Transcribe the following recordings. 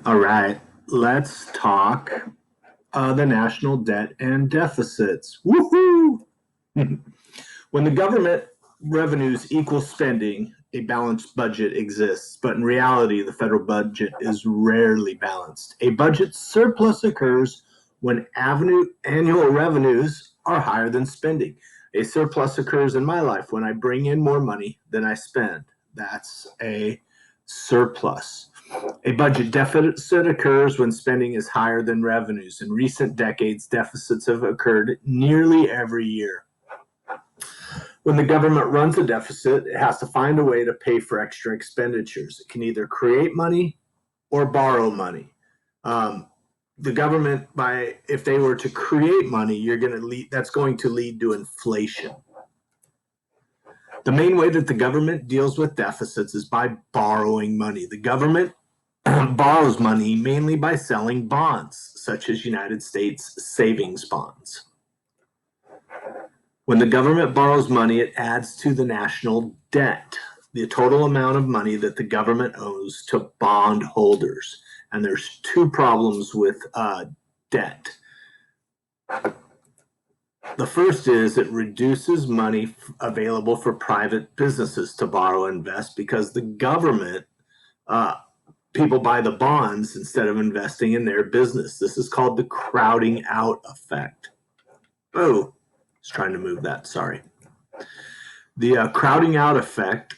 All right, let's talk the national debt and deficits. Woohoo! When the government revenues equal spending, a balanced budget exists, but in reality, the federal budget is rarely balanced. A budget surplus occurs when annual revenues are higher than spending. A surplus occurs in my life when I bring in more money than I spend. That's a surplus. A budget deficit occurs when spending is higher than revenues. In recent decades, deficits have occurred nearly every year. When the government runs a deficit, it has to find a way to pay for extra expenditures. It can either create money or borrow money. Um, the government, if they were to create money, that's going to lead to inflation. The main way that the government deals with deficits is by borrowing money. The government borrows money mainly by selling bonds, such as United States savings bonds. When the government borrows money, it adds to the national debt, the total amount of money that the government owes to bond holders. And there's two problems with debt. The first is it reduces money available for private businesses to borrow and invest because the government, people buy the bonds instead of investing in their business. This is called the crowding out effect. Oh, I was trying to move that, sorry. The crowding out effect,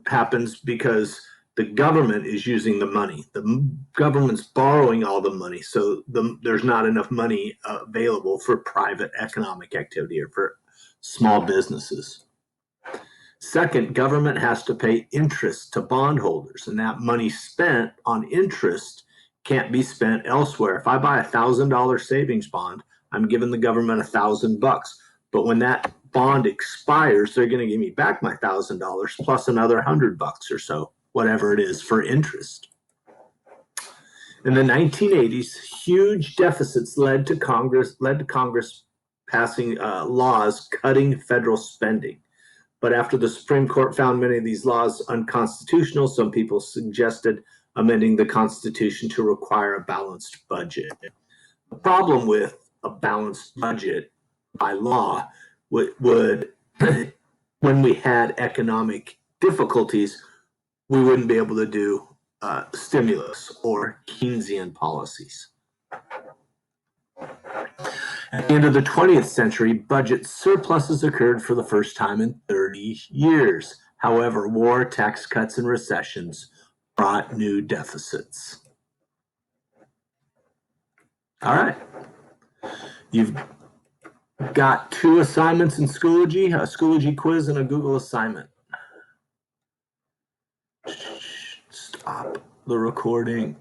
happens because the government is using the money. The government's borrowing all the money, so there's not enough money available for private economic activity or for small businesses. Second, government has to pay interest to bondholders, and that money spent on interest can't be spent elsewhere. If I buy $1,000 savings bond, I'm giving the government $1,000. But when that bond expires, they're going to give me back my $1,000 plus another $100 or so, whatever it is, for interest. In the 1980s, huge deficits led to Congress passing laws cutting federal spending. But after the Supreme Court found many of these laws unconstitutional, some people suggested amending the Constitution to require a balanced budget. The problem with a balanced budget by law would when we had economic difficulties, we wouldn't be able to do stimulus or Keynesian policies. At the end of the 20th century, budget surpluses occurred for the first time in 30 years. However, war, tax cuts, and recessions brought new deficits. All right. You've got two assignments in Schoology, a Schoology quiz and a Google assignment. Stop the recording.